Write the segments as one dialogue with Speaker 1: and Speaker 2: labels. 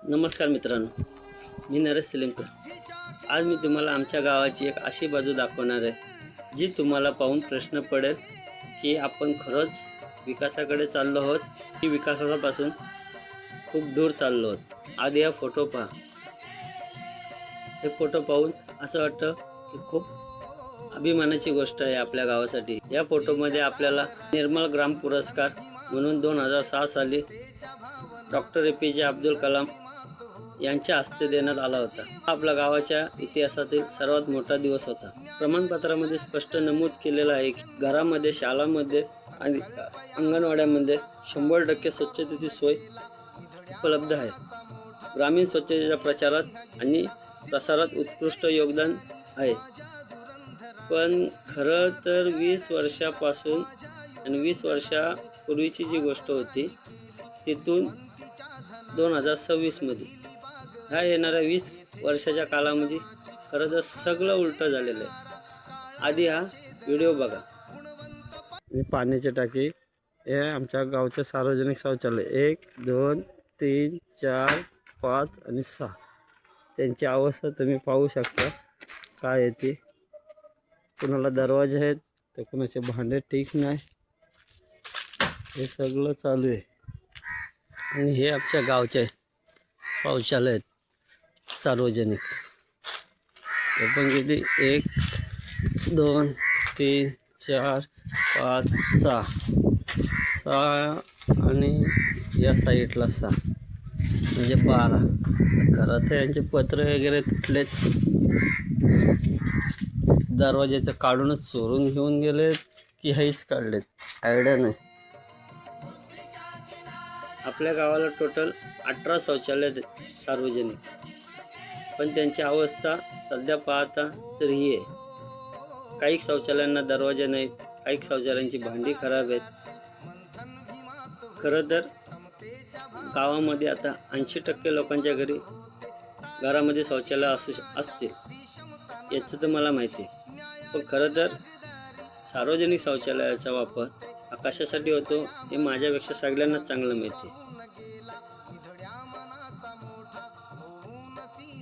Speaker 1: नमस्कार मित्रांनो, मी नरेश सलीमकर। आज मी तुम्हाला आमच्या गावाची एक अशी बाजू दाखवणार आहे जी तुम्हाला पाहून प्रश्न पडेल की आपण खरंच विकासाकडे चाललो आहोत की विकासापासून खूप दूर चाललो आहोत। आधी हा फोटो पहा। हे फोटो पाहून असं वाटतं की खूप अभिमानाची गोष्ट आहे आपल्या गावासाठी। या फोटोमध्ये आपल्याला निर्मल ग्राम पुरस्कार म्हणून 2006 साली डॉक्टर APJ अब्दुल कलाम यांच्या हस्ते देण्यात आला होता। आपल्या गावाच्या इतिहासातील सर्वात मोठा दिवस होता। प्रमाणपत्रामध्ये स्पष्ट नमूद केलेलं आहे की घरामध्ये, शाळांमध्ये आणि अंगणवाड्यांमध्ये 100% स्वच्छतेची सोय उपलब्ध आहे। ग्रामीण स्वच्छतेच्या प्रचारात आणि प्रसारात उत्कृष्ट योगदान आहे। पण खरं तर 20 वर्षापासून आणि 20 वर्षापूर्वीची जी गोष्ट होती तिथून 2026 मध्ये ह्या येणाऱ्या 20 वर्षाच्या कालामध्ये खरं तर सगळं उलटं झालेलं आहे। आधी हा व्हिडिओ बघा। पाण्याची टाकी हे आमच्या गावचे सार्वजनिक शौचालय 1, 2, 3, 4, 5 आणि 6 त्यांची अवस्था तुम्ही पाहू शकता काय येते। कुणाला दरवाजे आहेत तर कुणाचे भांडे ठीक नाही, हे सगळं चालू आहे। आणि हे आमच्या गावचे शौचालय आहेत सार्वजनिक। हे पण किती 1, 2, 3, 4, 5, 6 आणि या साईडला 6 म्हणजे 12। खरं तर यांचे पत्रे वगैरे तुटलेत, दरवाजाचं काढूनच चोरून घेऊन गेलेत की हेच काढलेत, आयडिया नाही। आपल्या गावाला टोटल 18 शौचालय सार्वजनिक, पण त्यांची अवस्था सध्या पाहता तर ही आहे। काही शौचालयांना दरवाजे नाहीत, काही शौचालयांची भांडी खराब आहेत। खरं तर गावामध्ये आता 80% लोकांच्या घरामध्ये शौचालय असतील याचं तर मला माहिती आहे। पण खरं तर सार्वजनिक शौचालयाचा वापर हा कशासाठी होतो हे माझ्यापेक्षा सगळ्यांनाच चांगलं माहिती आहे।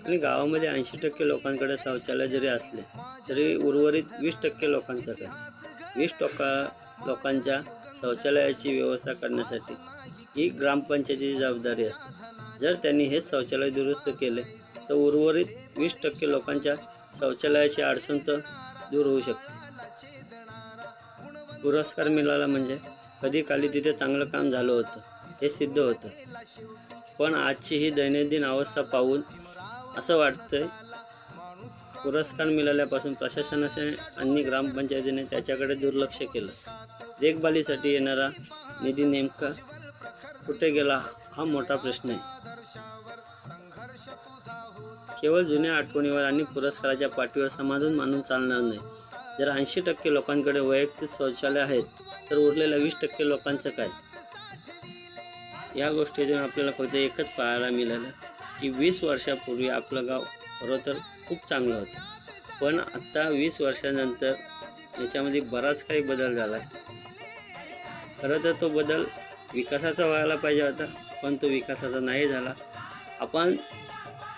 Speaker 1: आणि गावामध्ये 80% लोकांकडे शौचालय जरी असले तरी उर्वरित 20% लोकांचं काय, 20% लोकांच्या शौचालयाची व्यवस्था करण्यासाठी ही ग्रामपंचायतीची जबाबदारी असते। जर त्यांनी हेच शौचालय दुरुस्त केले तर उर्वरित 20% लोकांच्या शौचालयाची अडचण तर दूर होऊ शकते। पुरस्कार मिळाला म्हणजे कधी काली तिथे चांगलं काम झालं होतं हे सिद्ध होतं। पण आजची ही दैनंदिन अवस्था पाहून असं वाटतंय पुरस्कार मिळाल्यापासून प्रशासनाने आणि ग्रामपंचायतीने त्याच्याकडे दुर्लक्ष केलं। देखभालीसाठी येणारा निधी नेमका कुठे गेला हा मोठा प्रश्न आहे। केवळ जुन्या आठवणीवर आणि पुरस्काराच्या पाठीवर समाधान मानून चालणार नाही। जर 80% लोकांकडे वैयक्तिक शौचालय आहेत तर उरलेल्या 20% लोकांचं काय? या गोष्टीतून आपल्याला फक्त एकच पाहायला मिळालं की 20 वर्षापूर्वी आपलं गाव खरं तर खूप चांगलं होतं, पण आता 20 वर्षानंतर याच्यामध्ये बराच काही बदल झाला आहे। खरं तर तो बदल विकासाचा व्हायला पाहिजे होता, पण तो विकासाचा नाही झाला। आपण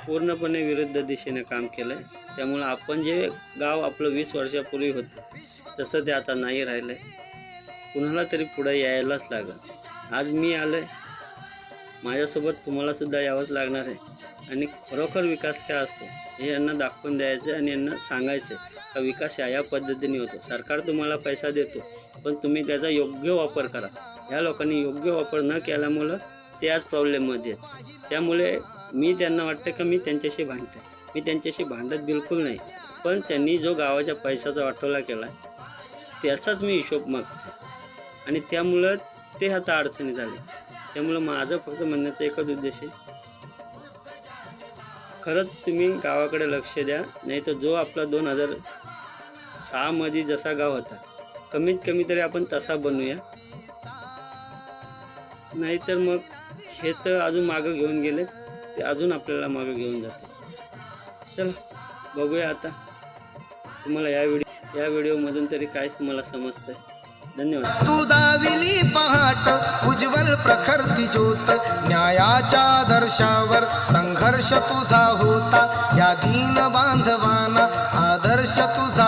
Speaker 1: पूर्णपणे विरुद्ध दिशेने काम केलं आहे। त्यामुळे आपण जे गाव आपलं 20 वर्षापूर्वी होतं तसं ते आता नाही राहिलं आहे। कुणाला तरी पुढे यायलाच लागेल। आज मी आलो आहे, माझ्यासोबत तुम्हालासुद्धा यावंच लागणार आहे। आणि खरोखर विकास काय असतो हे यांना दाखवून द्यायचं आणि यांना सांगायचं का विकास या पद्धतीने होतो। सरकार तुम्हाला पैसा देतो, पण तुम्ही त्याचा योग्य वापर करा। ह्या लोकांनी योग्य वापर न केल्यामुळं ते आज प्रॉब्लेममध्ये आहेत। त्यामुळे मी त्यांना वाटतं का मी त्यांच्याशी भांडते, मी त्यांच्याशी भांडत बिलकुल नाही, पण त्यांनी जो गावाच्या पैशाचा वाटोळा केला त्याचाच मी हिशोब मागते आणि त्यामुळं ते आता अडचणी झाले। त्यामुळं माझं फक्त म्हणण्याचा एकच उद्देश आहे, खरंच तुम्ही गावाकडे लक्ष द्या, नाही तर जो आपला 2006 मध्ये जसा गाव होता कमीत कमी तरी आपण तसा बनवूया। नाहीतर मग हे तर अजून मागं घेऊन गेले, ते अजून आपल्याला मागं घेऊन जाते। चला बघूया आता तुम्हाला या व्हिडिओमधून तरी काय तुम्हाला समजतंय। धन्यवाद.
Speaker 2: तू दाविली पहाट उज्ज्वल प्रखरती ज्योत, न्यायाच्या आदर्शावर संघर्ष तुझा होता, या दीन बांधवांना आदर्श तुझा